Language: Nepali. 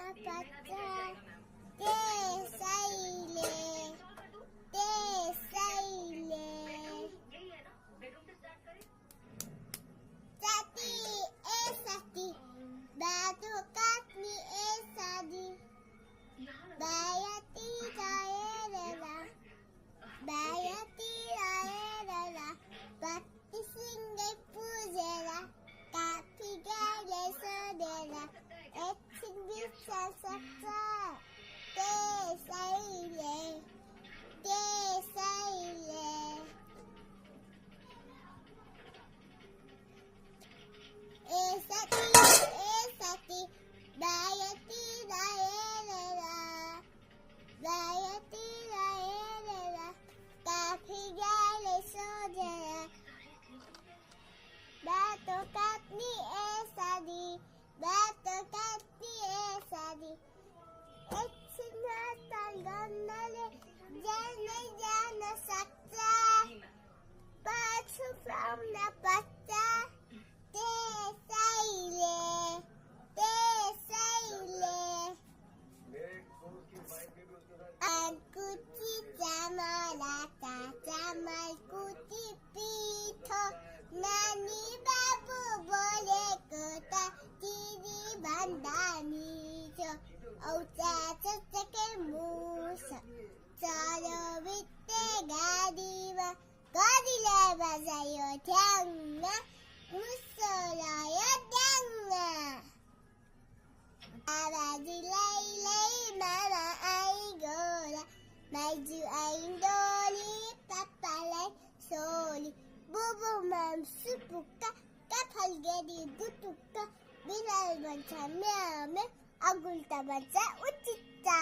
बच्चा ते सैले सती ए सती बातु काटनी ए सादी बायती रायला पत्ती सिंगे पूजेला काफी गाले सोडेला एक सिंगी ससक्सा ते सैले ए सती बायती रायला काफी गाले सोडेला बातो काटनी ए सादी एक सिंगा तंगनले जान सकता पाछू from the पत्ता ते सैले कुची जमाल कुची पीठो नानी बाबू बोले कोता दीदी बंदानी जो औचा चचके मूसा चलो बिते गादीवा गादीले बजायो ध्यांगा मुसलायो ध्यांगा आवाजी लाई mama ai gola Maju ai doli papa lai soli Bubu mam supuka kapal gedi gutuka Bilal banca meame agul tabaca utita